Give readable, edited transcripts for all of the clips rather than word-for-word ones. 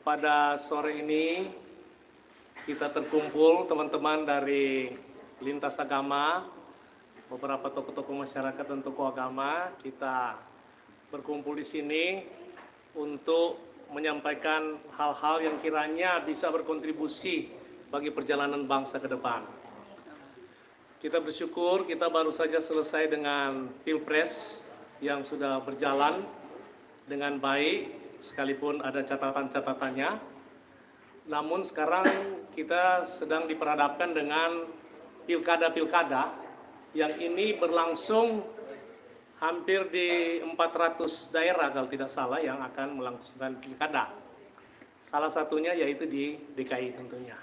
pada sore ini kita terkumpul teman-teman dari lintas agama, beberapa tokoh-tokoh masyarakat dan tokoh agama. Kita berkumpul di sini untuk menyampaikan hal-hal yang kiranya bisa berkontribusi bagi perjalanan bangsa ke depan. Kita bersyukur kita baru saja selesai dengan Pilpres yang sudah berjalan dengan baik, sekalipun ada catatan-catatannya. Namun sekarang kita sedang diperhadapkan dengan pilkada-pilkada yang ini berlangsung hampir di 400 daerah kalau tidak salah yang akan melangsungkan pilkada. Salah satunya yaitu di DKI tentunya.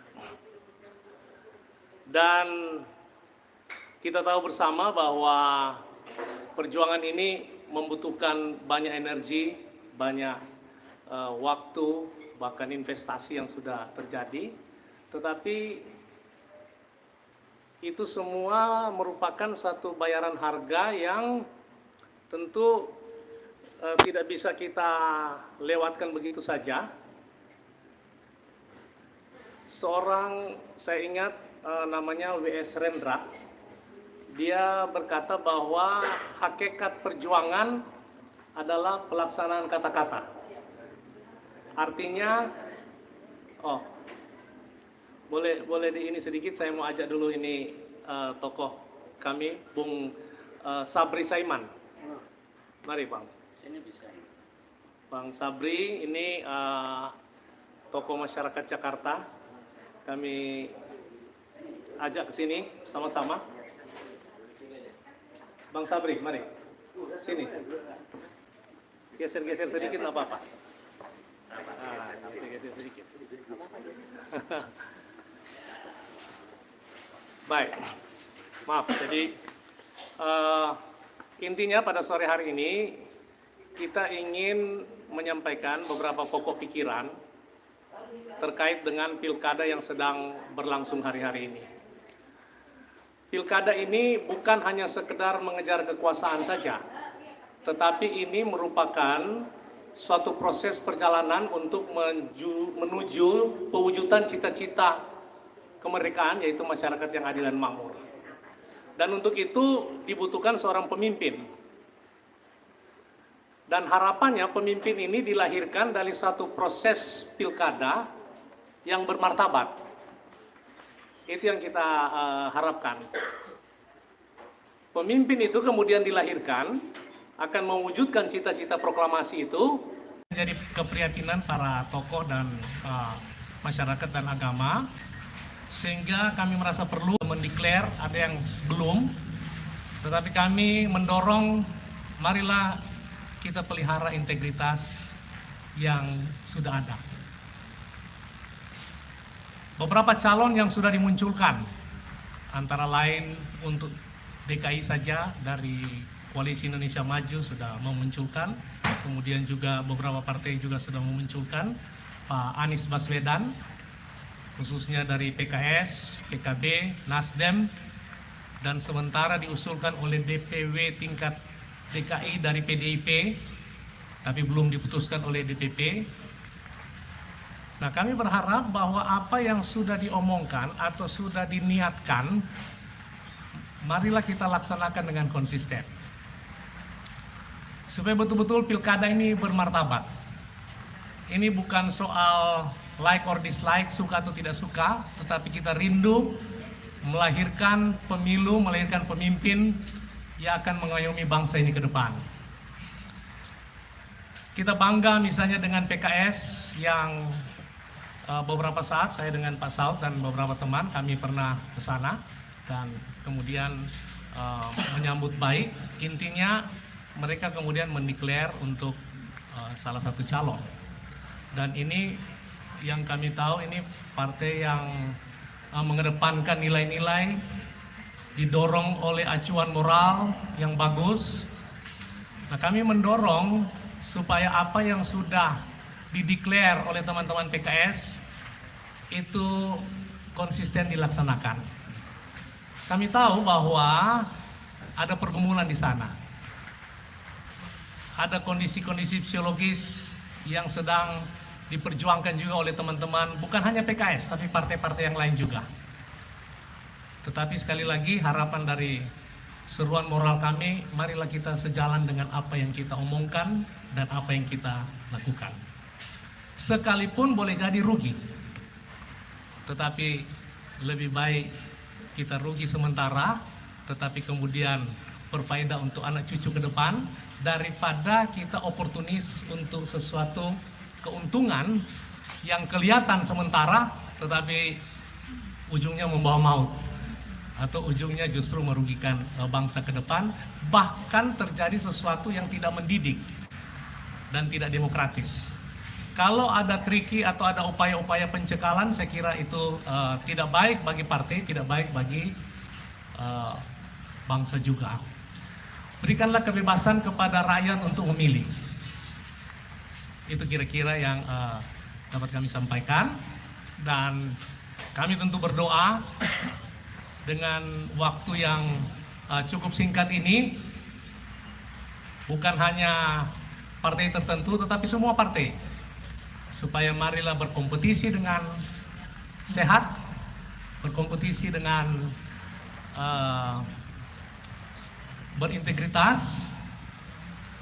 Dan kita tahu bersama bahwa perjuangan ini membutuhkan banyak energi, banyak waktu, bahkan investasi yang sudah terjadi. Tetapi itu semua merupakan satu bayaran harga yang tentu tidak bisa kita lewatkan begitu saja. Seorang, saya ingat namanya W.S. Rendra, dia berkata bahwa hakikat perjuangan adalah pelaksanaan kata-kata. Artinya, boleh di ini sedikit, saya mau ajak dulu ini tokoh kami, Bung Sabri Saiman. Mari Bang. Bang Sabri ini tokoh masyarakat Jakarta. Kami ajak ke sini sama-sama. Bang Sabri, mari. Sini. Geser-geser sedikit nggak apa-apa. Geser sedikit. Baik. Maaf, jadi intinya pada sore hari ini kita ingin menyampaikan beberapa pokok pikiran terkait dengan pilkada yang sedang berlangsung hari-hari ini. Pilkada ini bukan hanya sekedar mengejar kekuasaan saja, tetapi ini merupakan suatu proses perjalanan untuk menuju pewujudan cita-cita kemerdekaan, yaitu masyarakat yang adil dan makmur. Dan untuk itu dibutuhkan seorang pemimpin. Dan harapannya pemimpin ini dilahirkan dari satu proses pilkada yang bermartabat. Itu yang kita harapkan. Pemimpin itu kemudian dilahirkan, akan mewujudkan cita-cita proklamasi itu. Jadi keprihatinan para tokoh dan masyarakat dan agama, sehingga kami merasa perlu mendeklar, ada yang belum, tetapi kami mendorong, marilah kita pelihara integritas yang sudah ada. Beberapa calon yang sudah dimunculkan, antara lain untuk DKI saja dari Koalisi Indonesia Maju sudah memunculkan, kemudian juga beberapa partai juga sudah memunculkan, Pak Anies Baswedan, khususnya dari PKS, PKB, Nasdem, dan sementara diusulkan oleh DPW tingkat DKI dari PDIP, tapi belum diputuskan oleh DPP. Nah, kami berharap bahwa apa yang sudah diomongkan atau sudah diniatkan, marilah kita laksanakan dengan konsisten. Supaya betul-betul pilkada ini bermartabat. Ini bukan soal like or dislike, suka atau tidak suka, tetapi kita rindu melahirkan pemilu, melahirkan pemimpin yang akan mengayomi bangsa ini ke depan. Kita bangga misalnya dengan PKS yang beberapa saat saya dengan Pak Saud dan beberapa teman kami pernah ke sana dan kemudian menyambut baik. Intinya mereka kemudian mendeklar untuk salah satu calon. Dan ini yang kami tahu ini partai yang mengedepankan nilai-nilai, didorong oleh acuan moral yang bagus. Nah, kami mendorong supaya apa yang sudah dideklar oleh teman-teman PKS itu konsisten dilaksanakan. Kami tahu bahwa ada pergumulan di sana. Ada kondisi-kondisi psikologis yang sedang diperjuangkan juga oleh teman-teman, bukan hanya PKS, tapi partai-partai yang lain juga. Tetapi sekali lagi harapan dari seruan moral kami, marilah kita sejalan dengan apa yang kita omongkan dan apa yang kita lakukan. Sekalipun boleh jadi rugi, tetapi lebih baik kita rugi sementara, tetapi kemudian berfaedah untuk anak cucu ke depan, daripada kita oportunis untuk sesuatu keuntungan yang kelihatan sementara, tetapi ujungnya membawa maut, atau ujungnya justru merugikan bangsa ke depan, bahkan terjadi sesuatu yang tidak mendidik dan tidak demokratis. Kalau ada triki atau ada upaya-upaya pencekalan, saya kira itu tidak baik bagi partai, tidak baik bagi bangsa juga. Berikanlah kebebasan kepada rakyat untuk memilih. Itu kira-kira yang dapat kami sampaikan, dan kami tentu berdoa dengan waktu yang cukup singkat ini, bukan hanya partai tertentu tetapi semua partai, supaya marilah berkompetisi dengan sehat, berkompetisi dengan berintegritas.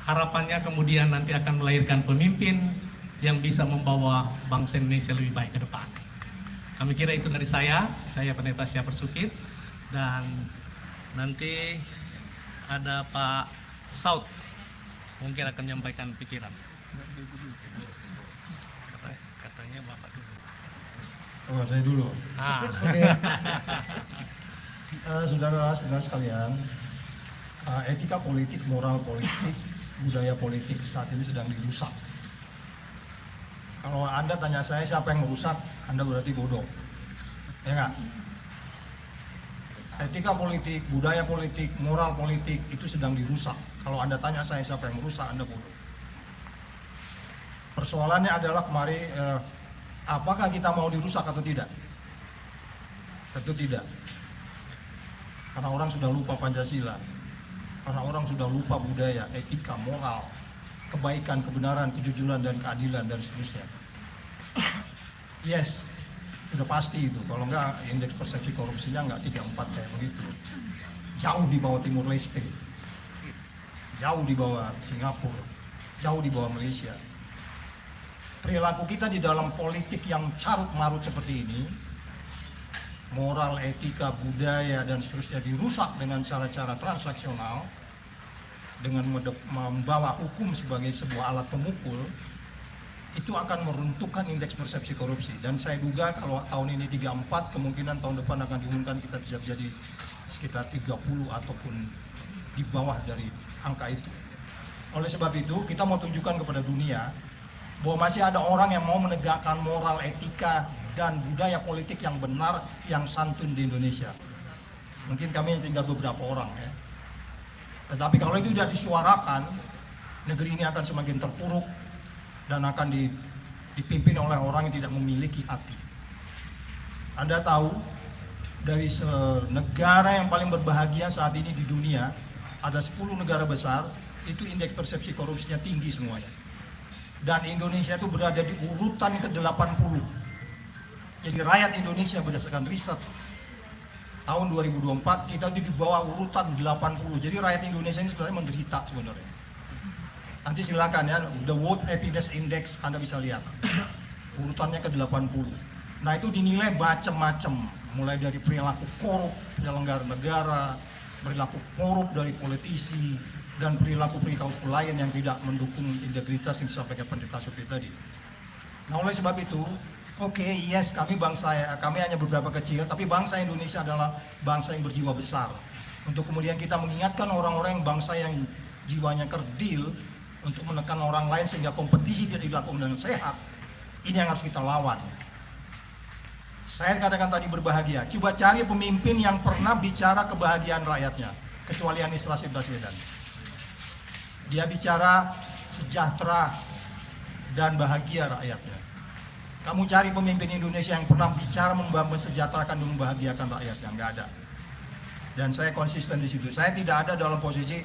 Harapannya kemudian nanti akan melahirkan pemimpin yang bisa membawa bangsa Indonesia lebih baik ke depan. Kami kira itu dari saya Pendeta Syafar Sukit, dan nanti ada Pak Saud mungkin akan menyampaikan pikiran. Katanya Bapak dulu. Oh, saya dulu. Oke. Saudara-saudara sekalian, etika politik, moral politik, budaya politik saat ini sedang dirusak. Kalau Anda tanya saya siapa yang merusak, Anda berarti bodoh. Ya nggak? Etika politik, budaya politik, moral politik itu sedang dirusak. Kalau Anda tanya saya siapa yang merusak, Anda bodoh. Persoalannya adalah apakah kita mau dirusak atau tidak? Tentu tidak. Karena orang sudah lupa Pancasila. Karena orang sudah lupa budaya, etika, moral, kebaikan, kebenaran, kejujuran, dan keadilan, dan seterusnya. Yes, sudah pasti itu. Kalau enggak, indeks persepsi korupsinya enggak 34 kayak begitu. Jauh di bawah Timur Leste, jauh di bawah Singapura, jauh di bawah Malaysia. Perilaku kita di dalam politik yang carut-marut seperti ini, moral, etika, budaya, dan seterusnya dirusak dengan cara-cara transaksional, dengan membawa hukum sebagai sebuah alat pemukul, itu akan meruntuhkan indeks persepsi korupsi. Dan saya duga kalau tahun ini 34, kemungkinan tahun depan akan diumumkan kita bisa jadi sekitar 30 ataupun di bawah dari angka itu. Oleh sebab itu, kita mau tunjukkan kepada dunia bahwa masih ada orang yang mau menegakkan moral, etika, dan budaya politik yang benar, yang santun di Indonesia. Mungkin kami tinggal beberapa orang ya. Tetapi kalau itu sudah disuarakan, negeri ini akan semakin terpuruk dan akan dipimpin oleh orang yang tidak memiliki hati. Anda tahu, dari negara yang paling berbahagia saat ini di dunia, ada 10 negara besar, itu indeks persepsi korupsinya tinggi semuanya. Dan Indonesia itu berada di urutan ke-80. Jadi rakyat Indonesia berdasarkan riset tahun 2024 kita di bawah urutan 80. Jadi rakyat Indonesia ini sebenarnya menderita sebenarnya. Nanti silakan ya, the World Happiness Index Anda bisa lihat. Urutannya ke-80. Nah, itu dinilai macam-macam, mulai dari perilaku korup penyelenggara negara, perilaku korup dari politisi, dan perilaku-perilaku lain yang tidak mendukung integritas yang disampaikan Pendeta Sukit tadi. Nah, oleh sebab itu, yes, kami hanya beberapa kecil, tapi bangsa Indonesia adalah bangsa yang berjiwa besar. Untuk kemudian kita mengingatkan orang-orang yang bangsa yang jiwanya kerdil untuk menekan orang lain sehingga kompetisi tidak dilakukan dengan sehat. Ini yang harus kita lawan. Saya katakan tadi berbahagia. Coba cari pemimpin yang pernah bicara kebahagiaan rakyatnya, kecuali Anies Rashid Baswedan. Dia bicara sejahtera dan bahagia rakyatnya. Kamu cari pemimpin Indonesia yang pernah bicara mensejahterakan dan membahagiakan rakyatnya, nggak ada. Dan saya konsisten di situ. Saya tidak ada dalam posisi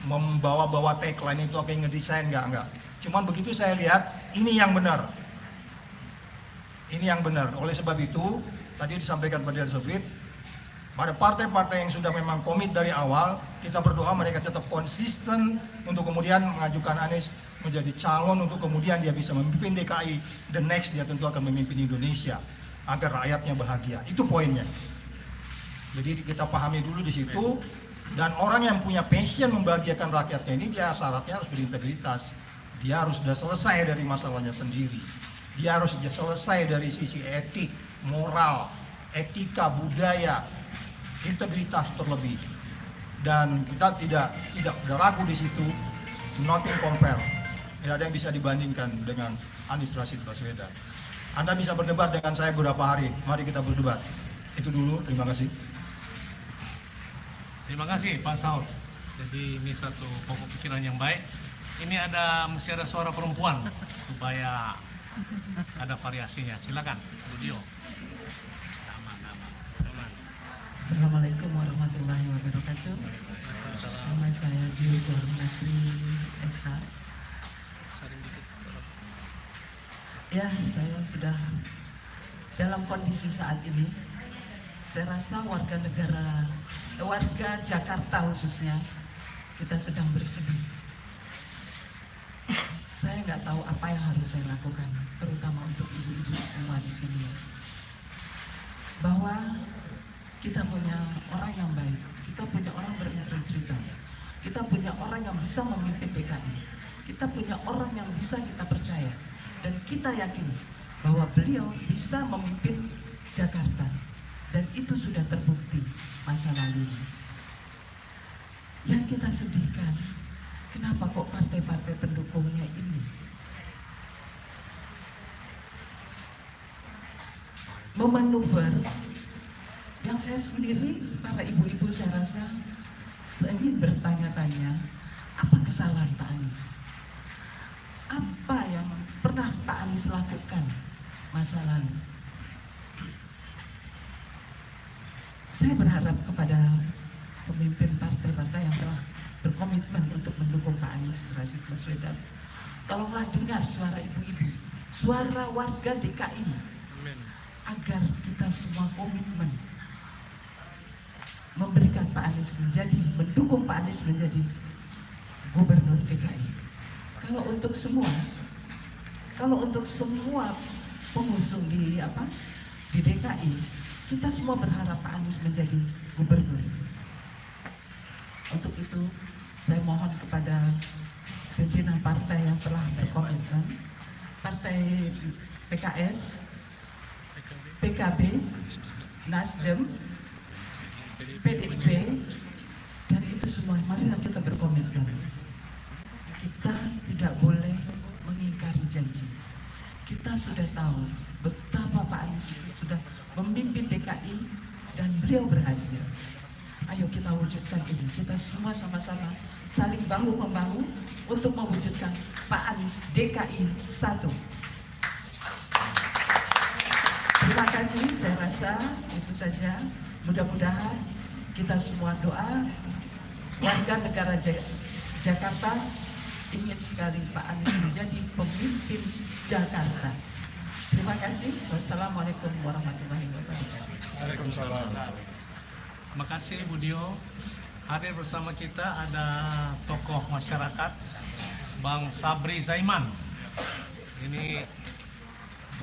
membawa-bawa tagline itu, oke ngedesain, nggak. Cuman begitu saya lihat ini yang benar. Ini yang benar. Oleh sebab itu, tadi disampaikan Pak Dirsofit, pada partai-partai yang sudah memang komit dari awal, kita berdoa mereka tetap konsisten untuk kemudian mengajukan Anies menjadi calon untuk kemudian dia bisa memimpin DKI. The next dia tentu akan memimpin Indonesia agar rakyatnya bahagia. Itu poinnya. Jadi kita pahami dulu di situ. Dan orang yang punya passion membahagiakan rakyatnya ini dia syaratnya harus berintegritas. Dia harus sudah selesai dari masalahnya sendiri. Dia harus selesai dari sisi etik, moral, etika, budaya, integritas terlebih. Dan kita tidak ragu di situ. Nothing compare. Tidak ada yang bisa dibandingkan dengan Anies Rashid Baswedan. Anda bisa berdebat dengan saya beberapa hari. Mari kita berdebat. Itu dulu. Terima kasih. Terima kasih Pak Saud. Jadi ini satu pokok pikiran yang baik. Ini mesti ada suara perempuan supaya ada variasinya. Silakan, Bu Dio. Assalamualaikum warahmatullahi wabarakatuh. Nama saya Dio Nasri SH. Ya, saya sudah dalam kondisi saat ini. Saya rasa warga Jakarta khususnya, kita sedang bersedih. Saya nggak tahu apa yang harus saya lakukan, terutama untuk ibu-ibu semua di sini. Bahwa kita punya orang yang baik, kita punya orang berintegritas, kita punya orang yang bisa memimpin DKI, kita punya orang yang bisa kita percaya, dan kita yakin bahwa beliau bisa memimpin Jakarta. Dan itu sudah terbukti masa lalu. Yang kita sedihkan, kenapa kok partai-partai pendukungnya ini memanuver yang saya sendiri, para ibu-ibu saya rasa ingin bertanya-tanya, apa kesalahan Pak Anies? Apa yang pernah Pak Anies lakukan masa lalu? Saya berharap kepada pemimpin partai-partai yang telah berkomitmen untuk mendukung Pak Anies Rashid Baswedan, tolonglah dengar suara ibu-ibu, suara warga DKI, agar kita semua komitmen memberikan Pak Anies mendukung Pak Anies menjadi gubernur DKI. Kalau untuk semua pengusung di DKI, kita semua berharap Pak Anies menjadi gubernur. Untuk itu, saya mohon kepada pimpinan partai yang telah berkomitmen, partai PKS, PKB, Nasdem, PDIP, dan itu semua, marilah kita berkomitmen. Kita tidak boleh mengingkari janji. Kita sudah tahu betapa Pak Anies itu sudah memimpin DKI dan beliau berhasil. Ayo kita wujudkan ini. Kita semua sama-sama saling bahu-membahu untuk mewujudkan Pak Anies DKI 1. Terima kasih, saya rasa itu saja. Mudah-mudahan kita semua doa, warga negara Jakarta ingin sekali Pak Anies menjadi pemimpin Jakarta. Terima kasih. Wassalamualaikum warahmatullahi wabarakatuh. Waalaikumsalam. Terima kasih Bu Dio. Hadir bersama kita ada tokoh masyarakat Bang Sabri Zaiman. Ini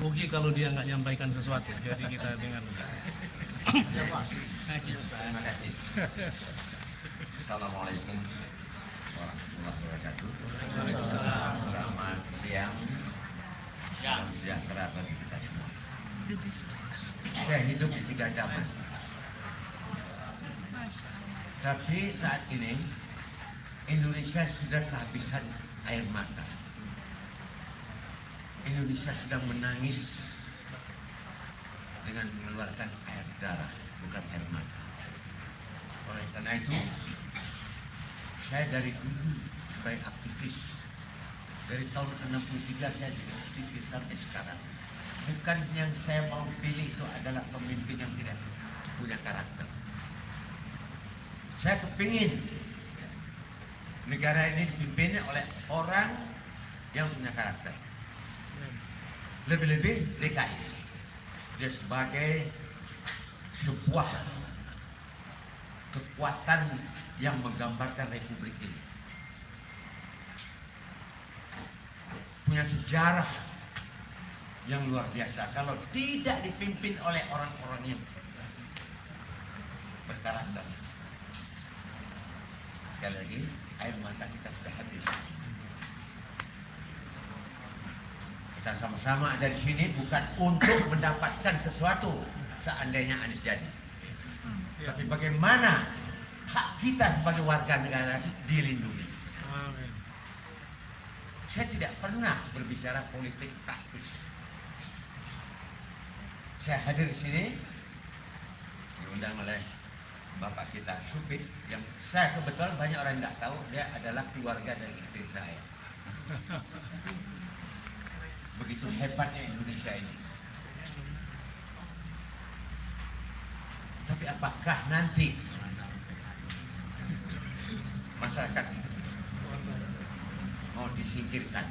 rugi kalau dia nggak nyampaikan sesuatu. Jadi kita dengan Terima kasih. Assalamualaikum warahmatullahi wabarakatuh. Selamat siang. Salam sejahtera bagi kita semua. Saya hidup di 3 zaman. Tapi saat ini Indonesia sudah kehabisan air mata. Indonesia sedang menangis dengan mengeluarkan air darah, bukan air mata. Oleh karena itu, saya dari dulu sebagai aktivis, dari tahun 63 saya jadi aktivis sampai sekarang. Bukan yang saya mau pilih itu adalah pemimpin yang tidak punya karakter. Saya kepingin negara ini dipimpin oleh orang yang punya karakter. Lebih-lebih DKI. dia sebagai sebuah kekuatan yang menggambarkan republik ini. Punya sejarah yang luar biasa kalau tidak dipimpin oleh orang-orang yang berkarakter. Sekali lagi, air mata kita sudah habis. Kita sama-sama ada di sini bukan untuk mendapatkan sesuatu seandainya Anies jadi. Tapi bagaimana hak kita sebagai warga negara dilindungi. Amin. Saya tidak pernah berbicara politik praktis. Saya hadir di sini diundang oleh bapak kita Supit, yang saya kebetulan banyak orang yang tidak tahu dia adalah keluarga dari istri saya. Begitu hebatnya Indonesia ini. Tapi apakah nanti masyarakat mau disingkirkan?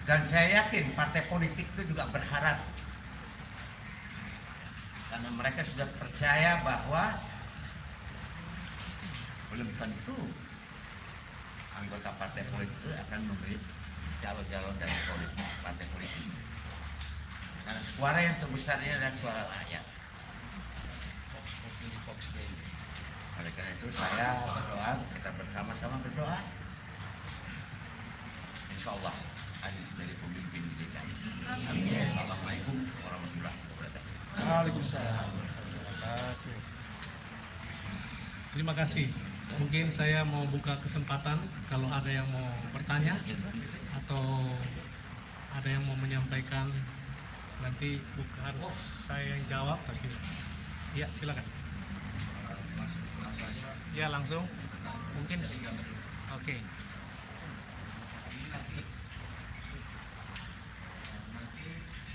Dan saya yakin partai politik itu juga berharap, karena mereka sudah percaya bahwa belum tentu anggota partai politik itu akan memberi calon-calon dari politik, partai politik. Karena suara yang terbesar ini adalah suara rakyat. Oleh karena itu saya berdoa, kita bersama-sama berdoa. Insya Allah Anies jadi pemimpin di DKI. Amin. Assalamualaikum warahmatullahi wabarakatuh. Waalaikumsalam. Terima kasih. Mungkin saya mau buka kesempatan kalau ada yang mau bertanya atau ada yang mau menyampaikan, nanti bukan harus saya yang jawab, tapi ya silakan. Ya langsung. Mungkin. Oke. Nanti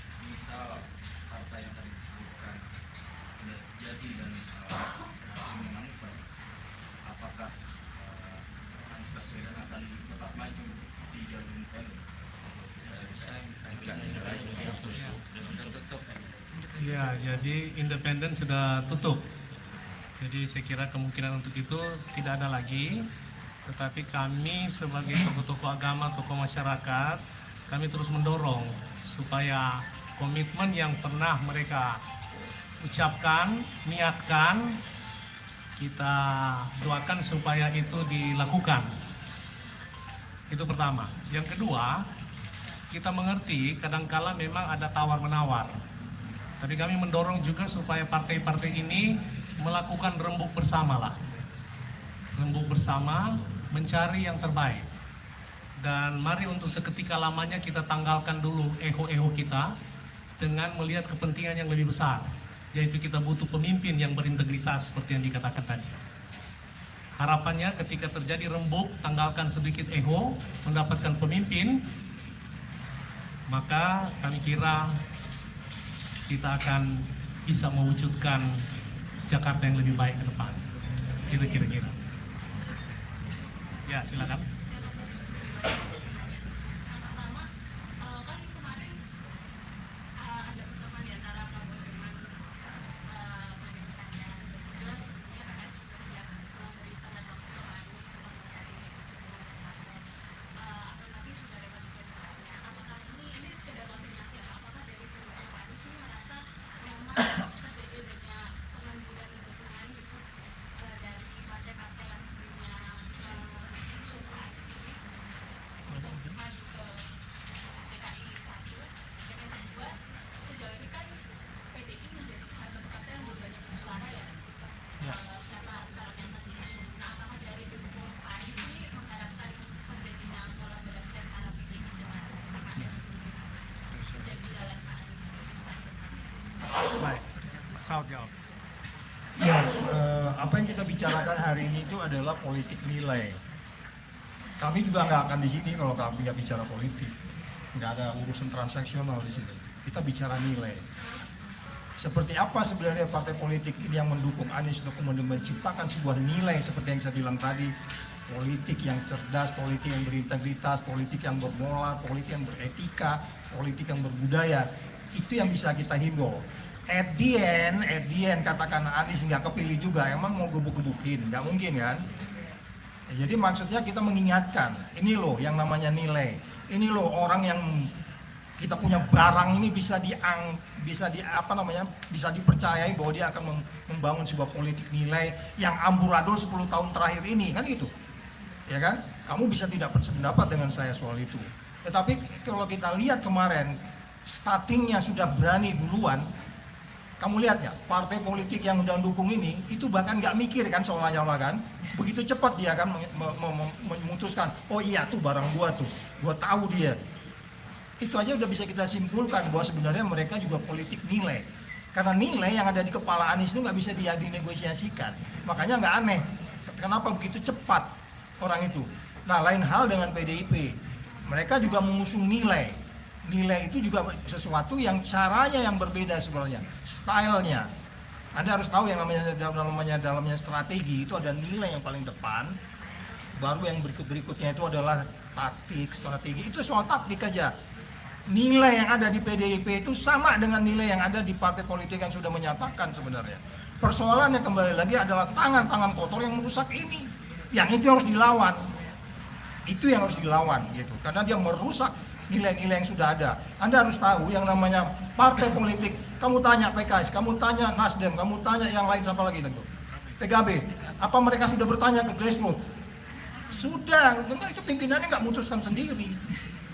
semisal partai yang tadi disebutkan tidak jadi dan masih memanuver, apakah Anies Baswedan akan tetap maju di jalur independen? Ya, jadi independen sudah tutup. Jadi saya kira kemungkinan untuk itu tidak ada lagi. Tetapi kami sebagai tokoh-tokoh agama, tokoh masyarakat, kami terus mendorong supaya komitmen yang pernah mereka ucapkan, niatkan, kita doakan supaya itu dilakukan. Itu pertama. Yang kedua, kita mengerti kadangkala memang ada tawar-menawar. Tapi kami mendorong juga supaya partai-partai ini melakukan rembuk bersama lah. Rembuk bersama, mencari yang terbaik. Dan mari untuk seketika lamanya kita tanggalkan dulu ego-ego kita dengan melihat kepentingan yang lebih besar. Yaitu kita butuh pemimpin yang berintegritas seperti yang dikatakan tadi. Harapannya ketika terjadi rembuk, tanggalkan sedikit ego, mendapatkan pemimpin, maka kami kira kita akan bisa mewujudkan Jakarta yang lebih baik ke depan. Itu kira-kira. Ya, silakan. Baik, Saud jawab. Ya, apa yang kita bicarakan hari ini itu adalah politik nilai. Kami juga nggak akan di sini kalau kami nggak bicara politik. Nggak ada urusan transaksional di sini. Kita bicara nilai. Seperti apa sebenarnya partai politik ini yang mendukung Anies untuk kemudian menciptakan sebuah nilai seperti yang saya bilang tadi. Politik yang cerdas, politik yang berintegritas, politik yang bermoral, politik yang beretika, politik yang berbudaya. Itu yang bisa kita himbau. At the end katakan Anies nggak kepilih juga, emang mau gebuk-gebukin? Nggak mungkin kan? Ya, jadi maksudnya kita mengingatkan, ini loh yang namanya nilai. Ini loh orang yang kita punya barang ini bisa dipercayai bahwa dia akan membangun sebuah politik nilai yang amburadul 10 tahun terakhir ini, kan gitu. Ya kan? Kamu bisa tidak berpendapat dengan saya soal itu. Tetapi kalau kita lihat kemarin, startingnya sudah berani duluan. Kamu lihat ya, partai politik yang udah dukung ini, itu bahkan nggak mikir kan soalnya kan. Begitu cepat dia kan memutuskan, oh iya tuh barang gua tuh, gua tahu dia. Itu aja udah bisa kita simpulkan bahwa sebenarnya mereka juga politik nilai. Karena nilai yang ada di kepala Anies itu nggak bisa dinegosiasikan. Makanya nggak aneh, kenapa begitu cepat orang itu. Nah, lain hal dengan PDIP. Mereka juga mengusung nilai. Nilai itu juga sesuatu yang caranya yang berbeda sebenarnya, stylenya. Anda harus tahu yang dalamnya strategi itu ada nilai yang paling depan, baru yang berikutnya itu adalah taktik, strategi. Itu soal taktik aja. Nilai yang ada di PDIP itu sama dengan nilai yang ada di partai politik yang sudah menyatakan sebenarnya. Persoalannya kembali lagi adalah tangan-tangan kotor yang merusak ini. Yang itu harus dilawan. Itu yang harus dilawan gitu. Karena dia merusak nilai-nilai yang sudah ada. Anda harus tahu yang namanya partai politik. Kamu tanya PKS, kamu tanya Nasdem, kamu tanya yang lain siapa lagi tentu. PKB. Apa mereka sudah bertanya ke grassroots? Sudah. Enggak, itu pimpinannya nggak memutuskan sendiri.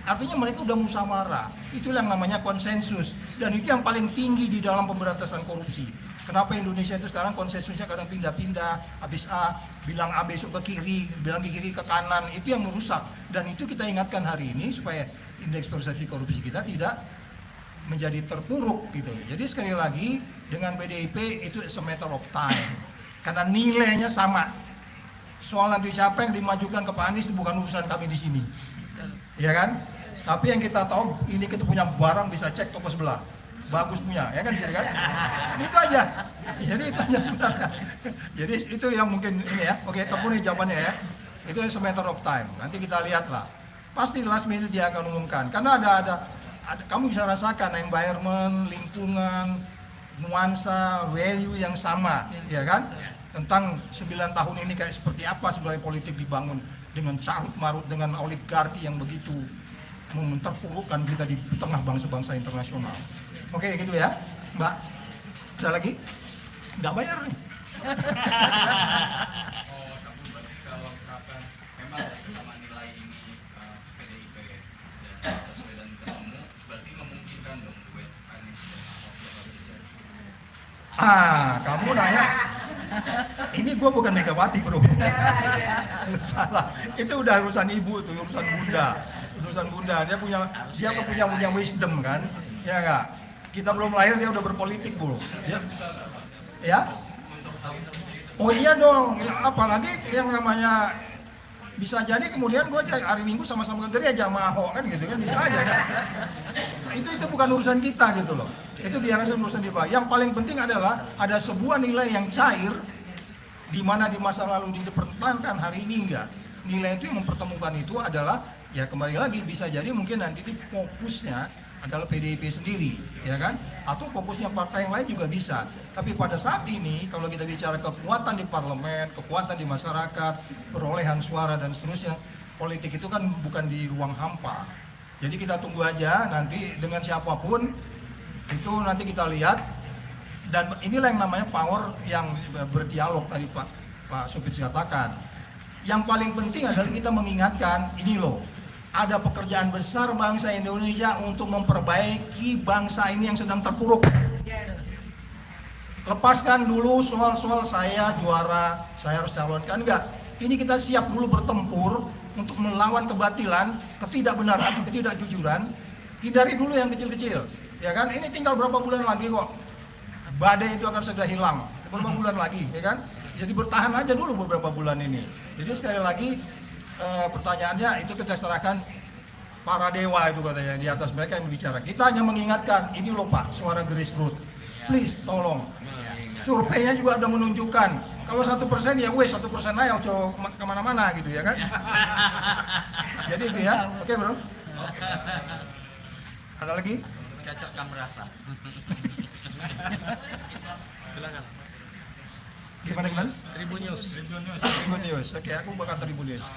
Artinya mereka udah musyawarah. Itulah yang namanya konsensus. Dan itu yang paling tinggi di dalam pemberantasan korupsi. Kenapa Indonesia itu sekarang konsensusnya kadang pindah-pindah, habis A bilang A besok ke kiri, bilang ke kiri ke kanan, itu yang merusak. Dan itu kita ingatkan hari ini supaya indeks persepsi korupsi kita tidak menjadi terpuruk gitu. Jadi sekali lagi dengan PDIP itu it's a matter of time. Karena nilainya sama. Soal nanti siapa yang dimajukan ke Pak Anies itu bukan urusan kami di sini. Ya kan? Tapi yang kita tahu ini kita punya barang bisa cek toko sebelah. Bagus punya, ya kan? Jadi kan? Itu aja. Jadi itu aja sebenarnya. Jadi itu yang mungkin ini ya. Oke, terpenuhi jawabannya ya. Itu is a matter of time. Nanti kita lihatlah. Pasti last minute dia akan umumkan. Karena ada kamu bisa rasakan environment, lingkungan, nuansa, value yang sama, ya kan? Tentang 9 tahun ini kayak seperti apa sebenarnya politik dibangun dengan carut marut, dengan oligarki yang begitu memperpurukkan kita di tengah bangsa-bangsa internasional. Oke, gitu ya, Mbak. Ada lagi? Nggak bayar nih. Oh, Sabun, berarti kalau misalkan memang sama nilai ini PDIP dan Baswedan ketemu, berarti memungkinkan dong duet Anies dan Ahok yang baru terjadi. Kamu nanya. Ini gue bukan Megawati bro. Salah. Itu udah urusan ibu tuh, urusan bunda. Dia punya wisdom kan, ya nggak? Kita belum lahir dia udah berpolitik bro. Ya? Oh iya dong. Apalagi yang namanya bisa jadi kemudian gue hari Minggu sama-sama kerja sama Ahok kan gitu kan, bisa aja kan? Itu bukan urusan kita gitu loh. Itu biarnya urusan dia. Yang paling penting adalah ada sebuah nilai yang cair di mana di masa lalu dipertahankan, hari ini enggak. Nilai itu yang mempertemukan itu adalah ya kembali lagi bisa jadi mungkin nanti itu fokusnya adalah PDIP sendiri, ya kan? Atau fokusnya partai yang lain juga bisa. Tapi pada saat ini kalau kita bicara kekuatan di parlemen, kekuatan di masyarakat, perolehan suara dan seterusnya, politik itu kan bukan di ruang hampa. Jadi kita tunggu aja nanti dengan siapapun itu nanti kita lihat. Dan inilah yang namanya power yang berdialog tadi Pak Supit katakan. Yang paling penting adalah kita mengingatkan ini loh, ada pekerjaan besar bangsa Indonesia untuk memperbaiki bangsa ini yang sedang terpuruk. Lepaskan dulu soal-soal saya juara, saya harus calonkan, enggak. Ini kita siap dulu bertempur untuk melawan kebatilan, ketidakbenaran, ketidakjujuran. Hindari dulu yang kecil-kecil, ya kan? Ini tinggal berapa bulan lagi kok. Badai itu akan segera hilang, beberapa bulan lagi, ya kan? Jadi bertahan aja dulu beberapa bulan ini. Jadi sekali lagi pertanyaannya itu kita serahkan para dewa itu katanya di atas mereka yang bicara. Kita hanya mengingatkan ini loh Pak, suara grassroots. Please tolong. Surveinya juga udah menunjukkan kalau 1% ya 1% aja coba kemana-mana gitu ya kan? Jadi itu ya, oke bro. Ada lagi? cocokkan merasa. Silakan. Gimana? Tribunnews. Tribunnews. Oke, aku bakal Tribunnews.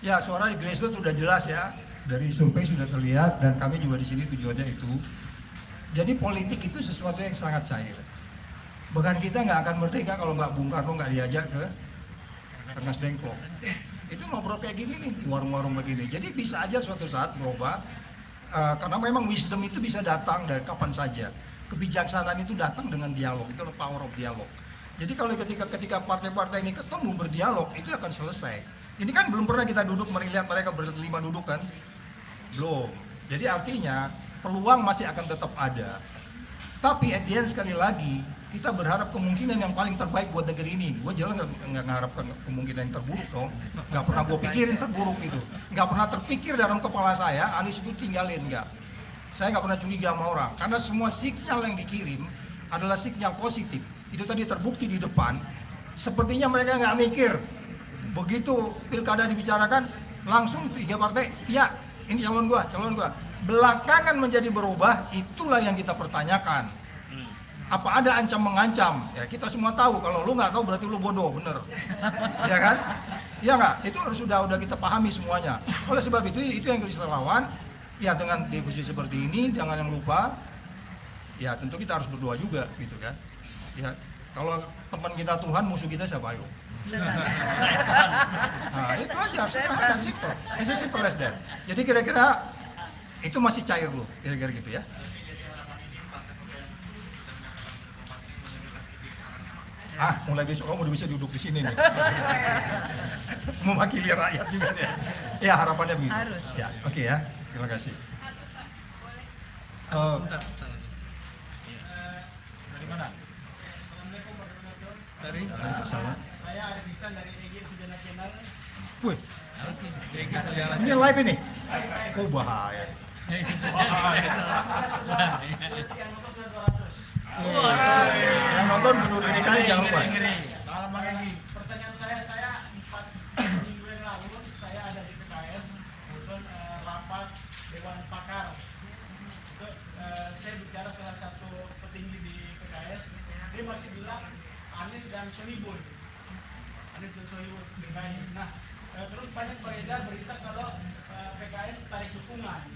Ya, suara di grassroots sudah jelas ya, dari survei sudah terlihat dan kami juga di sini tujuannya itu. Jadi politik itu sesuatu yang sangat cair. Bahkan kita nggak akan merdeka kalau nggak Bung Karno nggak diajak ke Rengas Dengklok. Itu ngobrol kayak gini nih, di warung-warung begini. Jadi bisa aja suatu saat berubah, karena memang wisdom itu bisa datang dari kapan saja. Kebijaksanaan itu datang dengan dialog, itu power of dialog. Jadi kalau ketika partai-partai ini ketemu berdialog, itu akan selesai. Ini kan belum pernah kita duduk melihat mereka berlima duduk kan? Belum. Jadi artinya peluang masih akan tetap ada. Tapi at the end sekali lagi, kita berharap kemungkinan yang paling terbaik buat negeri ini. Gue jelas nggak mengharapkan kemungkinan yang terburuk dong. Nggak pernah gue pikirin terburuk itu. Nggak pernah terpikir dalam kepala saya, Anies itu tinggalin, nggak. Saya nggak pernah curiga sama orang. Karena semua sinyal yang dikirim adalah sinyal positif. Itu tadi terbukti di depan. Sepertinya mereka nggak mikir. Begitu pilkada dibicarakan, langsung 3 partai, ya ini calon gua. Belakangan menjadi berubah, itulah yang kita pertanyakan. Apa ada ancam-mengancam? Ya kita semua tahu, kalau lu nggak tahu berarti lu bodoh, bener. Ya kan? Ya nggak? Itu harus sudah kita pahami semuanya. Oleh sebab itu yang harus kita lawan. Ya dengan diskusi seperti ini, jangan yang lupa, ya tentu kita harus berdoa juga, gitu kan. Ya kalau teman kita Tuhan, musuh kita siapa? Ayo. Nah itu aja, sederhana, simple. It's as simple as that. Jadi kira-kira itu masih cair loh, kira-kira gitu ya. Mulai besok kamu udah bisa duduk di sini nih. Mewakili rakyat juga ya. Ya harapannya begitu. Harus. Ya, oke ya. Terima kasih. Dari mana? Dari Saya Arif Ihsan dari EG Sudana Channel. Wih, ini live ini? Oh bahaya. Yang nonton penduduk DKI jangan lupa. Salam Bang Egi. Pertanyaan saya 4 minggu yang lalu saya ada di PKS, kemudian rapat Dewan Pakar. Itu saya bicara salah satu petinggi di PKS, dia masih bilang Anies dan Sohibul DKI. Nah, terus banyak beredar berita kalau PKS tarik dukungan.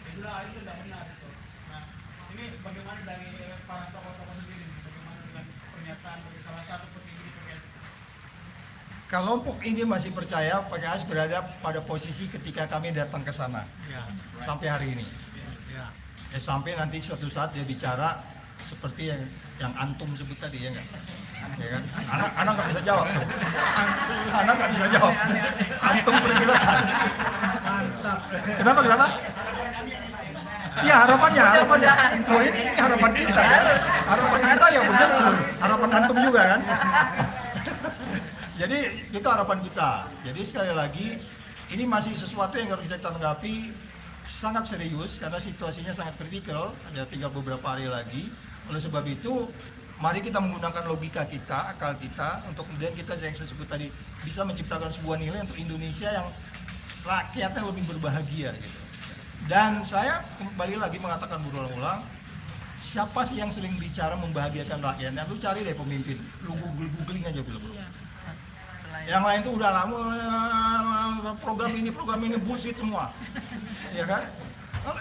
Dia bilang itu tidak benar itu. Nah, ini bagaimana dari para tokoh-tokoh sendiri? Bagaimana dengan pernyataan dari salah satu petinggi di PKS? Kelompok ini masih percaya PKS berada pada posisi ketika kami datang ke sana sampai hari ini. Sampai nanti suatu saat dia bicara seperti yang antum sebut tadi ya nggak? Ya kan? Anak nggak bisa jawab. Anak nggak bisa jawab. Antum perkirakan. Kenapa? Ya harapannya. Oh, ini harapan kita. Harapan kita ya benar. Harapan antum juga kan? Jadi itu harapan kita. Jadi sekali lagi ini masih sesuatu yang harus kita tanggapi sangat serius karena situasinya sangat kritikal. Ada tinggal beberapa hari lagi. Oleh sebab itu, mari kita menggunakan logika kita, akal kita, untuk kemudian kita yang saya sebut tadi bisa menciptakan sebuah nilai untuk Indonesia yang rakyatnya lebih berbahagia gitu. Dan saya kembali lagi mengatakan berulang-ulang, siapa sih yang sering bicara membahagiakan rakyatnya? Lu cari deh pemimpin, lu googling aja dulu. Yang lain tuh udah lama program ini bullshit semua, ya kan?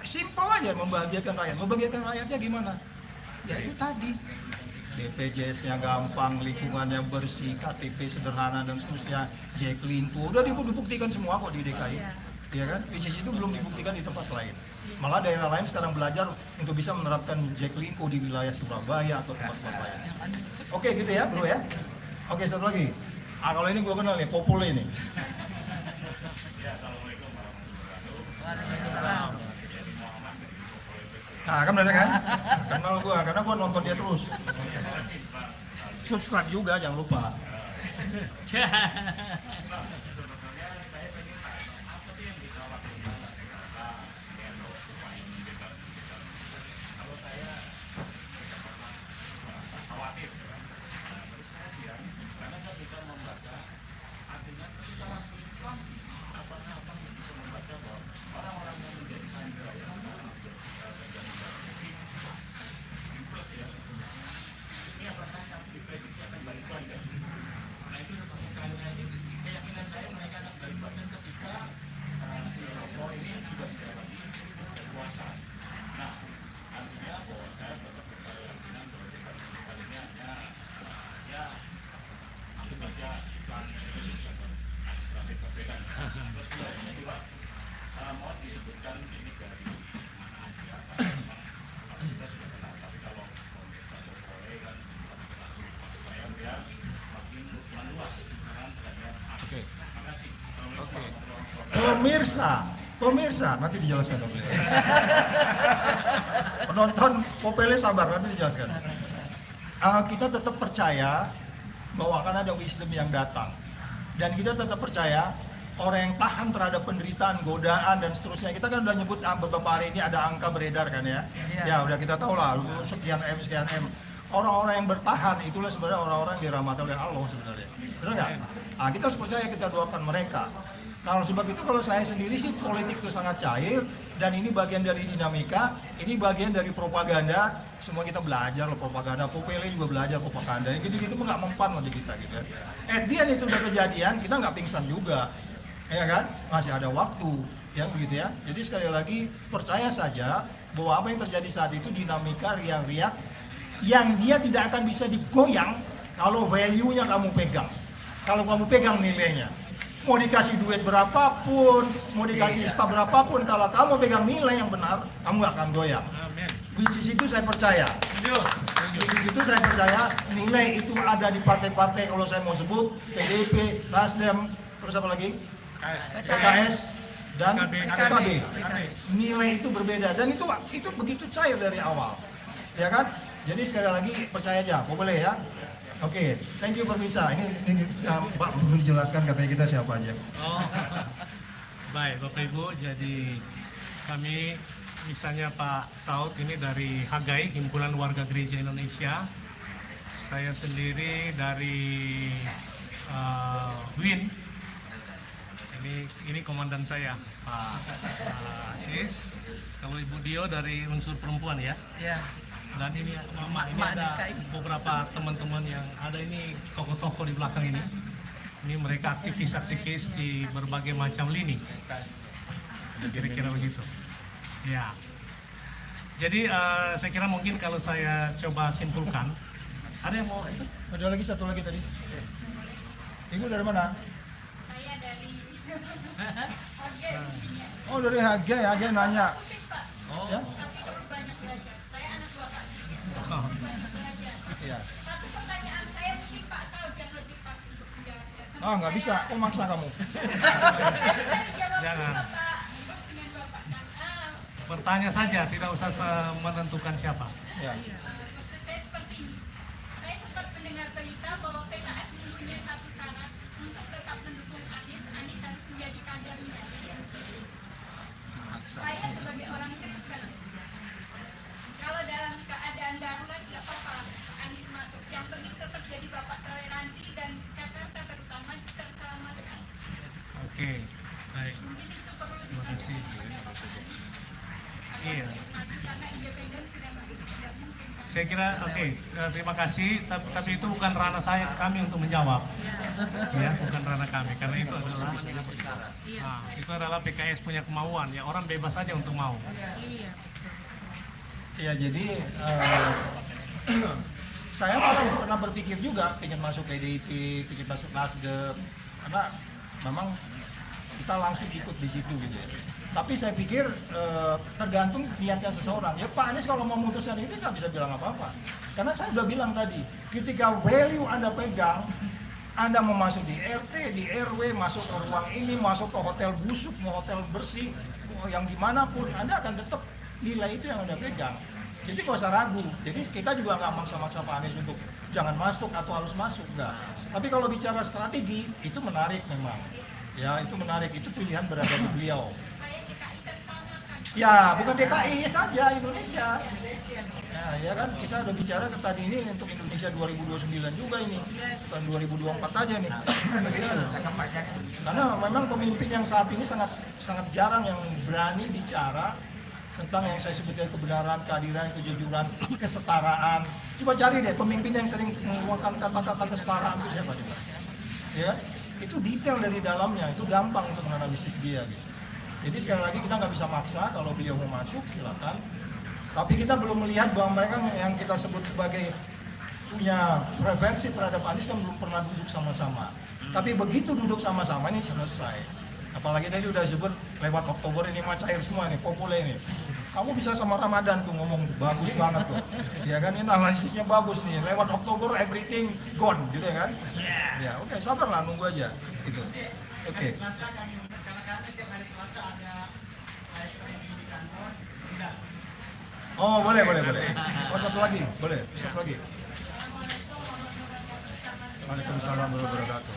Simple aja membahagiakan rakyat. Membahagiakan rakyatnya gimana? Ya itu tadi, BPJS-nya gampang, lingkungannya bersih, KTP sederhana dan seterusnya, Jacqueline tuh udah dibuktikan semua kok di DKI, ya kan? Which itu belum dibuktikan di tempat lain. Malah daerah lain sekarang belajar untuk bisa menerapkan Jacqueline di wilayah Surabaya atau tempat-tempat lain. Oke gitu ya bro ya. Oke satu lagi. Kalau ini gue kenal nih, Popule ini. Waalaikumsalam. Nah, kan bener kan? Kenal gua, karena gua nonton dia terus. Subscribe juga, jangan lupa. Pemirsa, nanti dijelaskan. Penonton Popele sabar, nanti dijelaskan. Kita tetap percaya bahwa akan ada wisdom yang datang. Dan kita tetap percaya orang yang tahan terhadap penderitaan, godaan, dan seterusnya. Kita kan udah nyebut beberapa hari ini ada angka beredar kan ya. Ya udah kita tahu lah, sekian M. Orang-orang yang bertahan itulah sebenarnya orang-orang yang dirahmati oleh Allah sebenarnya. Benar nggak? Nah, kita harus percaya, kita doakan mereka. Nah, oleh sebab itu kalau saya sendiri sih politik itu sangat cair dan ini bagian dari dinamika, ini bagian dari propaganda. Semua kita belajar loh propaganda, Popele juga belajar propaganda. Gitu-gitu nggak mempan lah di kita gitu ya. At the end itu udah kejadian, kita nggak pingsan juga, ya kan? Masih ada waktu, yang begitu ya. Jadi sekali lagi percaya saja bahwa apa yang terjadi saat itu dinamika riak-riak yang dia tidak akan bisa digoyang kalau value-nya kamu pegang. Kalau kamu pegang nilainya. Mau dikasih duit berapapun, mau dikasih staf berapapun, kalau kamu pegang nilai yang benar, kamu gak akan goyang. Which is itu saya percaya. Which is itu saya percaya, nilai itu ada di partai-partai, kalau saya mau sebut, PDIP, Nasdem, terus apa lagi? PKS, dan PKB. Nilai itu berbeda, dan itu begitu cair dari awal. Ya kan? Jadi sekali lagi percaya aja, boleh ya? Oke, thank you Permisa. Ini Pak perlu dijelaskan katanya kita siapa aja. Oh, baik Bapak Ibu. Jadi kami misalnya Pak Saud ini dari HAGAI, Himpunan Warga Gereja Indonesia. Saya sendiri dari WIN. Ini komandan saya Pak Sis. Kalau Ibu Dio dari unsur perempuan ya. Ya. Dan ini Mama, ini ada beberapa teman-teman yang ada ini tokoh-tokoh di belakang ini. Ini mereka aktivis-aktivis di berbagai macam lini. Kira-kira begitu. Ya. Jadi saya kira mungkin kalau saya coba simpulkan, ada yang mau itu? Ada lagi satu lagi tadi. Ibu dari mana? Saya dari Harga. Oh dari Harga ya, dia nanya. Oh. Ya? Tapi perlu banyak belajar. Saya anak bapak. Oh. Belajar. Iya. Satu pertanyaan saya mungkin Pak Saud yang lebih pas untuk menjawabnya. Ah nggak bisa, kok maksa kamu? Jangan. Dengan bapak kan. Bertanya saja, tidak usah menentukan siapa. Ya. Maksud saya seperti ini. Saya sempat mendengar berita bahwa PKS mempunyai satu syarat untuk tetap mendukung Anies. Anies harus menjadi kadernya. Saya sebagai orang Kristen, kalau dalam keadaan darurat nggak apa-apa Anies masuk. Yang penting tetap jadi bapak toleransi dan Jakarta terutama terselamatkan. Oke, baik. Mungkin itu perlu Terima kasih. Iya. karena independen sudah tidak mungkin. Saya kira oke, terima kasih. Tapi itu bukan ranah kami untuk menjawab. Ya, bukan ranah kami. Karena itu adalah PKS punya kemauan. Ya orang bebas saja untuk mau. Ya jadi saya pernah berpikir juga pengen masuk PDIP, pengen masuk Nasdem, karena memang kita langsung ikut di situ gitu ya. Tapi saya pikir tergantung niatnya seseorang. Ya Pak Anies kalau mau memutuskan itu nggak bisa bilang apa-apa. Karena saya udah bilang tadi, ketika value Anda pegang, Anda mau masuk di RT, di RW, masuk ke ruang ini, masuk ke hotel busuk, mau hotel bersih, mau yang dimanapun, Anda akan tetap nilai itu yang Anda pegang. Jadi nggak usah ragu. Jadi kita juga nggak maksa-maksa Pak Anies untuk jangan masuk atau harus masuk, enggak. Tapi kalau bicara strategi, itu menarik memang. Ya, itu menarik. Itu pilihan berada di beliau. Ya, bukan DKI saja, Indonesia. Ya kan, kita udah bicara ke tadi ini untuk Indonesia 2029 juga ini. Bukan 2024 aja nih. Karena memang pemimpin yang saat ini sangat jarang yang berani bicara tentang yang saya sebutkan kebenaran, keadilan, kejujuran, kesetaraan. Coba cari deh pemimpin yang sering mengeluarkan kata-kata kesetaraan itu siapa coba? Ya, itu detail dari dalamnya, itu gampang untuk menganalisis dia gitu. Jadi sekali lagi kita nggak bisa maksa, kalau beliau mau masuk silakan. Tapi kita belum melihat bahwa mereka yang kita sebut sebagai punya preferensi terhadap Anies kan belum pernah duduk sama-sama. Tapi begitu duduk sama-sama ini selesai. Apalagi tadi udah sebut lewat Oktober ini mah cair semua nih, populer ini. Kamu bisa sama Ramadan tuh ngomong bagus banget tuh. Ya kan, ini analisisnya bagus nih. Lewat Oktober everything gone gitu ya kan. Ya oke, sabarlah nunggu aja gitu. Oke. Selasa kami karena tiap hari Selasa ada live training di kantor. Udah. Oh boleh. Oh satu lagi, boleh. Satu lagi. Waalaikumsalam warahmatullahi wabarakatuh.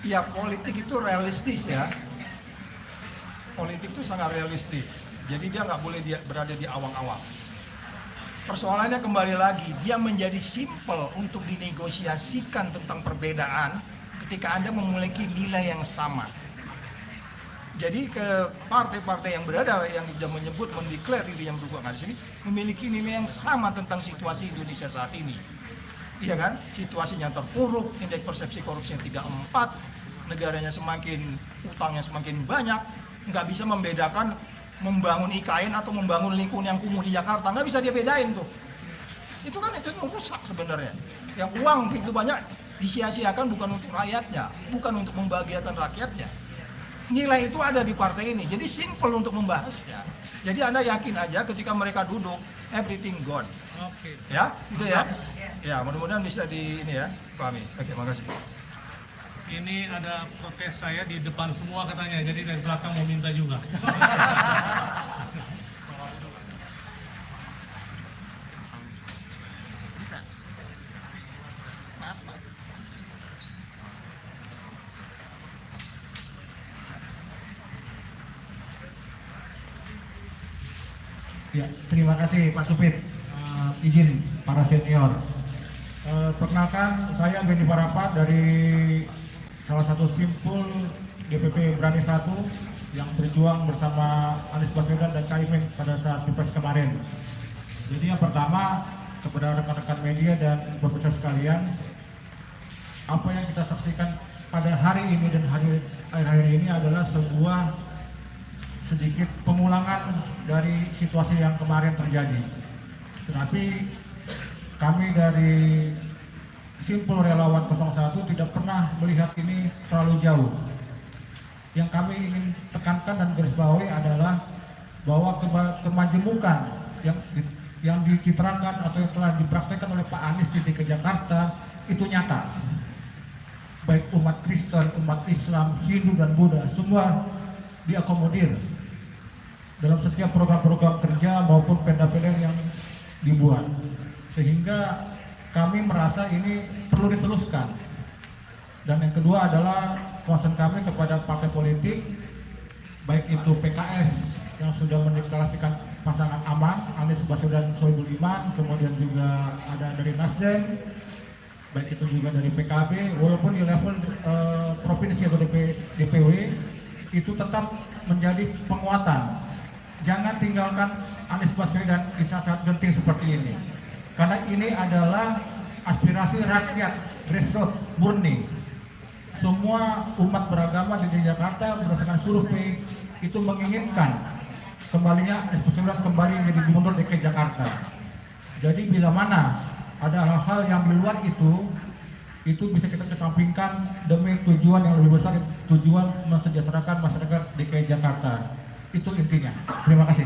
Ya politik itu realistis ya. Politik itu sangat realistis. Jadi dia nggak boleh berada di awang-awang. Persoalannya kembali lagi, dia menjadi simpel untuk dinegosiasikan tentang perbedaan ketika Anda memiliki nilai yang sama. Jadi ke partai-partai yang berada, yang sudah menyebut, mendeklar diri yang berdukung di sini, memiliki nilai yang sama tentang situasi Indonesia saat ini. Iya kan? Situasinya terpuruk, indeks persepsi korupsi yang 34, negaranya semakin, utangnya semakin banyak, nggak bisa membedakan membangun IKN atau membangun lingkungan yang kumuh di Jakarta, nggak bisa dia bedain tuh. Itu kan itu merusak sebenarnya. Yang uang itu banyak disia-siakan bukan untuk rakyatnya, bukan untuk membahagiakan rakyatnya. Nilai itu ada di partai ini, jadi simple untuk membahasnya. Jadi Anda yakin aja ketika mereka duduk, everything gone. Oke. Ya, itu ya. Ya, mudah-mudahan bisa di ini ya, pahami. Oke, makasih. Ini ada protes saya di depan semua katanya, jadi dari belakang mau minta juga. Bisa. Apa? Ya, terima kasih Pak Supit. Izin para senior. Perkenalkan, saya Benny Parapat dari salah satu simpul DPP Berani 1 yang berjuang bersama Anies Baswedan dan Caimin pada saat Pilpres kemarin. Jadi yang pertama, kepada rekan-rekan media dan pemirsa sekalian, apa yang kita saksikan pada hari ini dan hari ini adalah sebuah sedikit pengulangan dari situasi yang kemarin terjadi. Tetapi kami dari simpul relawan 01 tidak pernah melihat ini terlalu jauh. Yang kami ingin tekankan dan garisbawahi adalah bahwa kemajemukan yang dicitrakan atau yang telah dipraktekkan oleh Pak Anies di DKI Jakarta itu nyata. Baik umat Kristen, umat Islam, Hindu dan Buddha semua diakomodir dalam setiap program-program kerja maupun perda-perda yang dibuat, sehingga kami merasa ini perlu diteruskan. Dan yang kedua adalah concern kami kepada partai politik, baik itu PKS yang sudah mendeklarasikan pasangan aman, Anies Baswedan Sohibul Iman, kemudian juga ada dari Nasdem, baik itu juga dari PKB, walaupun di level provinsi atau DPW itu tetap menjadi penguatan. Jangan tinggalkan Anies Baswedan di saat-saat genting seperti ini, karena ini adalah aspirasi rakyat grassroots murni. Semua umat beragama di Jakarta berdasarkan survei itu menginginkan kembalinya Anies Baswedan kembali menjadi gubernur DKI Jakarta. Jadi bila mana ada hal-hal yang di luar itu bisa kita kesampingkan demi tujuan yang lebih besar tujuan mensejahterakan masyarakat DKI Jakarta. Itu intinya. Terima kasih.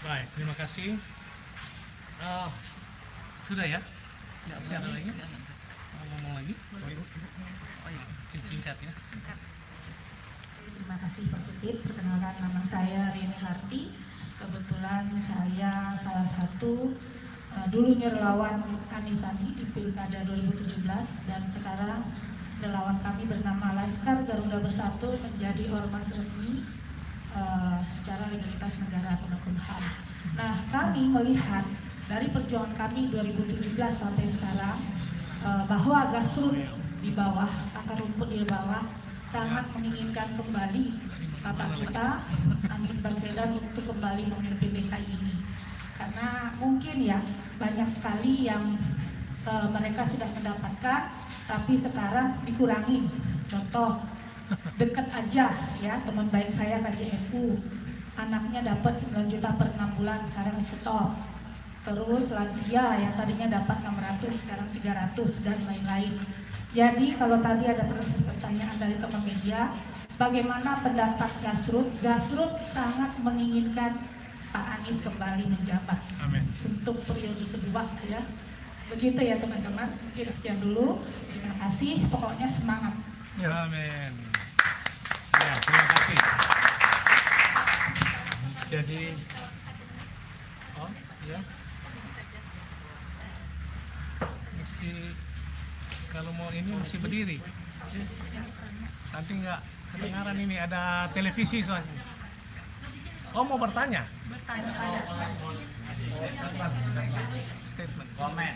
Baik, terima kasih. Sudah ya? Masih ada lagi? Mau ngomong lagi? Mungkin singkat ya. Terima kasih Pak Supit. Perkenalkan, nama saya Rini Harti. Kebetulan saya salah satu dulunya relawan Anies Sandi di Pilkada 2017 dan sekarang relawan kami bernama Laskar Garuda Bersatu menjadi ormas resmi secara legalitas negara penegak HAM. Nah, kami melihat dari perjuangan kami 2017 sampai sekarang bahwa grassroots di bawah, akar rumput di bawah sangat menginginkan kembali Bapak kita Anies Baswedan untuk kembali memimpin DKI ini. Karena mungkin ya banyak sekali yang mereka sudah mendapatkan, tapi sekarang dikurangi. Contoh dekat aja ya, teman baik saya KJMU, anaknya dapat 9 juta per 6 bulan, sekarang stop. Terus lansia yang tadinya dapat 600 sekarang 300 dan lain-lain. Jadi kalau tadi ada pertanyaan dari teman media, bagaimana pendapat grassroots? Grassroots sangat menginginkan Pak Anies kembali menjabat. Amin. Untuk periode kedua ya. Begitu ya teman-teman. Mungkin sekian dulu. Terima kasih. Pokoknya semangat. Ya, amin. Ya, terima kasih. Jadi, oh ya, mesti kalau mau ini mesti berdiri. Nanti nggak kedengaran, ini ada televisi soalnya. Oh, mau bertanya? Statement. Komen.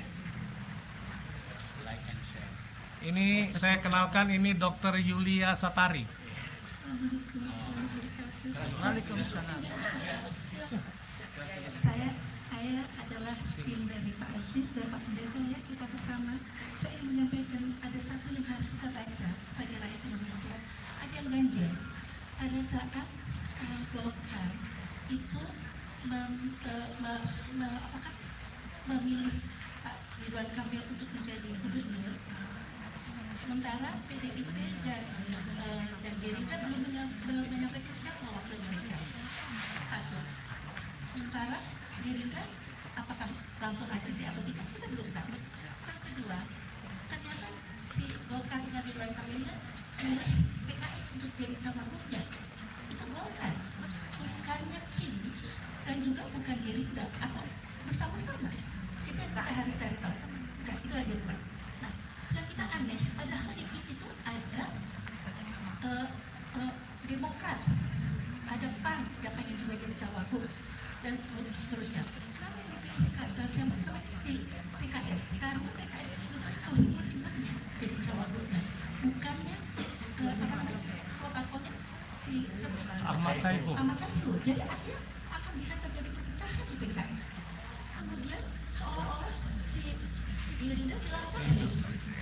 Ini saya kenalkan, ini Dr. Yulia Satari. Saya adalah tim dari Pak Aziz dan Pak Pendeta ya, kita bersama. Saya ingin menyampaikan ada satu yang harus kita baca pada rakyat Indonesia. Ada yang ganjil. Pada saat Golkar itu memilih Pak Ridwan Kamil untuk menjadi gubernur, sementara PDIP dan Gerindra belum menyampaikan siapa wakil mereka. Satu. Sementara Gerindra apakah langsung ACC atau tidak, kita belum tahu. Yang kedua, ternyata si Golkar dan Ridwan Kamilnya milih PKS untuk jadi cawagupnya. Itu Golkar, bukannya kini dan juga bukan Gerindra atau bersama-sama. Kita harus cari tahu. Nah, itu aja Pak. Nah, yang kita aneh padahal di KIP itu ada Demokrat, ada PAN yang pengen juga jadi cawagup dan seterusnya. Kenapa yang dipilih siapa namanya si PKS? Karena PKS Sohibul Imannya jadi cawagupnya, bukannya apa si Ahmad Saiful. Ahmad Saiful. Jadi akhirnya akan bisa terjadi perpecahan di PKS. Kemudian seolah-olah si Gerindra dilawan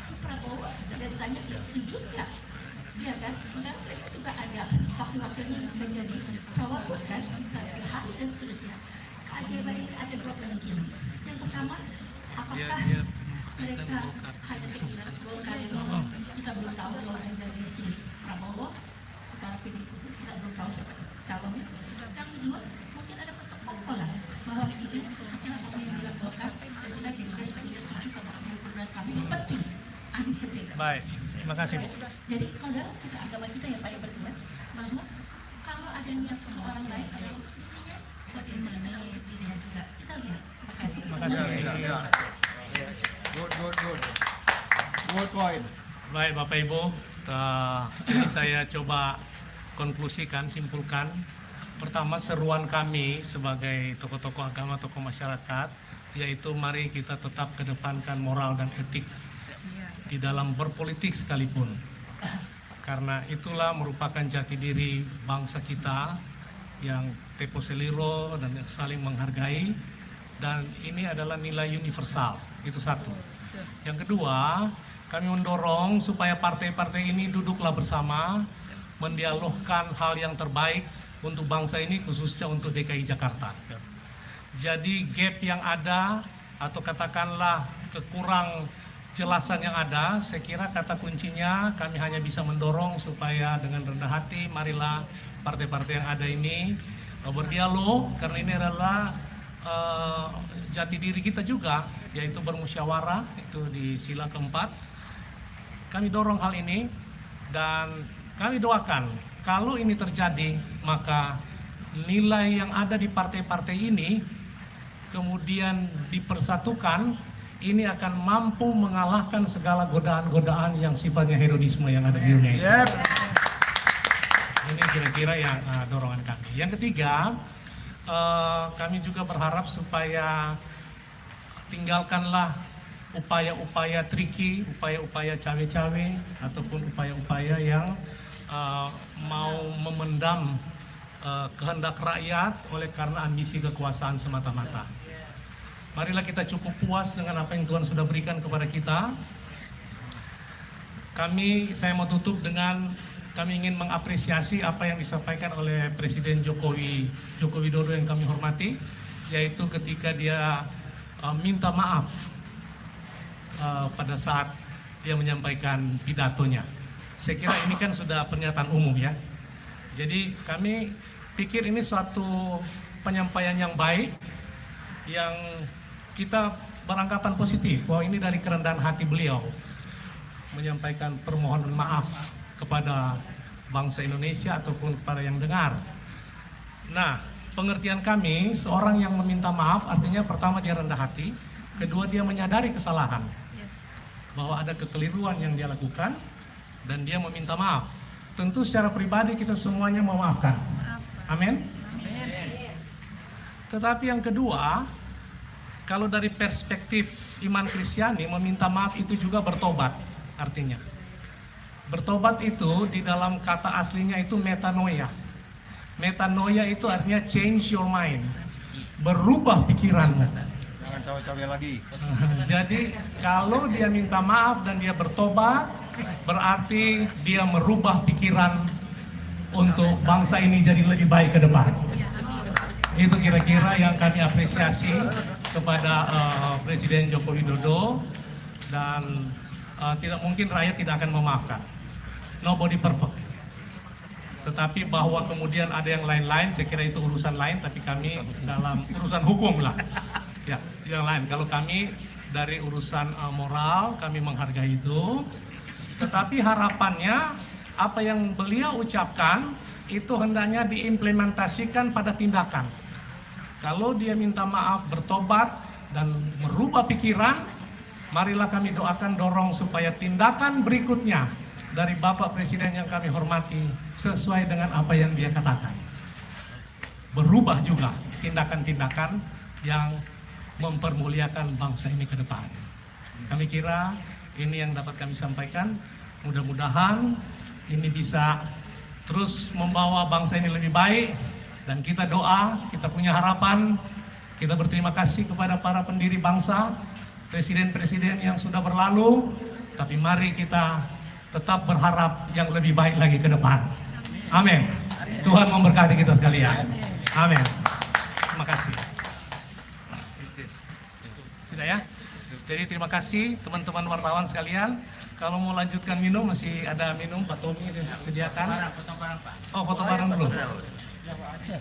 si Prabowo tidak ditanya setuju nggak? Iya kan? Sementara mereka juga ada wakil-wakilnya yang bisa jadi cawagup kan, bisa dilihat dan seterusnya. Keajaiban ini ada dua kemungkinan. Yang pertama, apakah mereka hanya keinginan Golkar yang kita belum tahu kalau dari si Prabowo, tapi kita belum tahu siapa calonnya. Yang kedua, mungkin ada persekongkolan bahwa ini yang sama yang bilang Golkar dan kita bisa setuju kalau kami ini penting. Anies terjaga. Baik, terima kasih. Jadi kalau dalam kita agama kita ya Pak yang berdua, bahwa kalau ada niat seseorang lain ada opsinya seperti yang dilihat juga. Kita lihat. Terima kasih. Terima kasih. Good point. Baik Bapak Ibu, ini saya coba konklusikan, simpulkan. Pertama, seruan kami sebagai tokoh-tokoh agama, tokoh masyarakat, yaitu mari kita tetap kedepankan moral dan etik di dalam berpolitik sekalipun. Karena itulah merupakan jati diri bangsa kita yang tempo seliro dan yang saling menghargai, dan ini adalah nilai universal. Itu satu. Yang kedua, kami mendorong supaya partai-partai ini duduklah bersama, mendialogkan hal yang terbaik untuk bangsa ini, khususnya untuk DKI Jakarta. Jadi gap yang ada atau katakanlah kekurang penjelasan yang ada, saya kira kata kuncinya kami hanya bisa mendorong supaya dengan rendah hati, marilah partai-partai yang ada ini berdialog, karena ini adalah jati diri kita juga, yaitu bermusyawarah, itu di sila keempat. Kami dorong hal ini dan kami doakan kalau ini terjadi, maka nilai yang ada di partai-partai ini kemudian dipersatukan, ini akan mampu mengalahkan segala godaan-godaan yang sifatnya hedonisme yang ada di dunia ini. Ini kira-kira yang dorongan kami. Yang ketiga, kami juga berharap supaya tinggalkanlah upaya-upaya triki, upaya-upaya cawe-cawe, ataupun upaya-upaya yang mau memendam kehendak rakyat oleh karena ambisi kekuasaan semata-mata. Marilah kita cukup puas dengan apa yang Tuhan sudah berikan kepada kita. Saya mau tutup dengan kami ingin mengapresiasi apa yang disampaikan oleh Presiden Joko Widodo yang kami hormati, yaitu ketika dia minta maaf pada saat dia menyampaikan pidatonya. Saya kira ini kan sudah pernyataan umum ya. Jadi kami pikir ini suatu penyampaian yang baik, yang kita beranggapan positif bahwa ini dari kerendahan hati beliau menyampaikan permohonan maaf kepada bangsa Indonesia ataupun kepada yang dengar. Nah, pengertian kami, seorang yang meminta maaf artinya pertama dia rendah hati, kedua dia menyadari kesalahan, bahwa ada kekeliruan yang dia lakukan dan dia meminta maaf. Tentu secara pribadi kita semuanya memaafkan. Amin. Tetapi yang kedua, kalau dari perspektif iman Kristiani, meminta maaf itu juga bertobat artinya. Bertobat itu di dalam kata aslinya itu metanoia. Metanoia itu artinya change your mind, berubah pikiranmu. Jangan cawe-cawe lagi. Jadi kalau dia minta maaf dan dia bertobat, berarti dia merubah pikiran untuk bangsa ini jadi lebih baik ke depan. Itu kira-kira yang kami apresiasi kepada Presiden Joko Widodo, dan tidak mungkin rakyat tidak akan memaafkan. Nobody perfect. Tetapi bahwa kemudian ada yang lain-lain, saya kira itu urusan lain, tapi kami dalam urusan hukum lah. Ya, yang lain. Kalau kami dari urusan moral, kami menghargai itu. Tetapi harapannya apa yang beliau ucapkan itu hendaknya diimplementasikan pada tindakan. Kalau dia minta maaf, bertobat, dan merubah pikiran, marilah kami doakan, dorong supaya tindakan berikutnya dari Bapak Presiden yang kami hormati sesuai dengan apa yang dia katakan. Berubah juga tindakan-tindakan yang mempermuliakan bangsa ini ke depan. Kami kira ini yang dapat kami sampaikan. Mudah-mudahan ini bisa terus membawa bangsa ini lebih baik. Dan kita doa, kita punya harapan, kita berterima kasih kepada para pendiri bangsa, presiden-presiden yang sudah berlalu, tapi mari kita tetap berharap yang lebih baik lagi ke depan. Amin. Tuhan memberkati kita sekalian. Amin. Terima kasih. Sudah ya? Jadi terima kasih teman-teman wartawan sekalian. Kalau mau lanjutkan minum, masih ada minum Pak Tommy disediakan. Oh, foto bareng dulu.